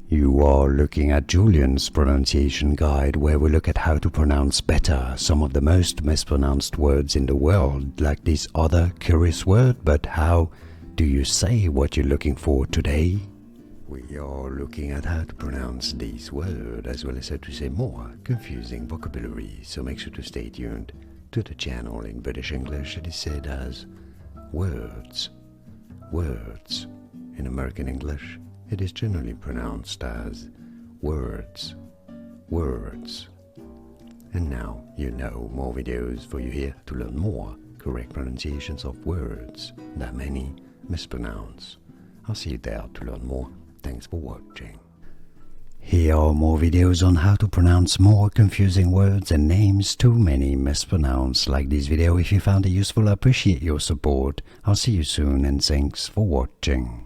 You are looking at Julian's pronunciation guide, where we look at how to pronounce better some of the most mispronounced words in the world, like this other curious word. But how do you say what you're looking for today? We are looking at how to pronounce this word, as well as how to say more confusing vocabulary, so make sure to stay tuned to the channel. In British English it is said as words, words. In American English it is generally pronounced as words, words. And now you know more videos for you here to learn more correct pronunciations of words that many mispronounce. I'll see you there to learn more. Thanks for watching. Here are more videos on how to pronounce more confusing words and names too many mispronounced. Like this video if you found it useful. I appreciate your support. I'll see you soon and thanks for watching.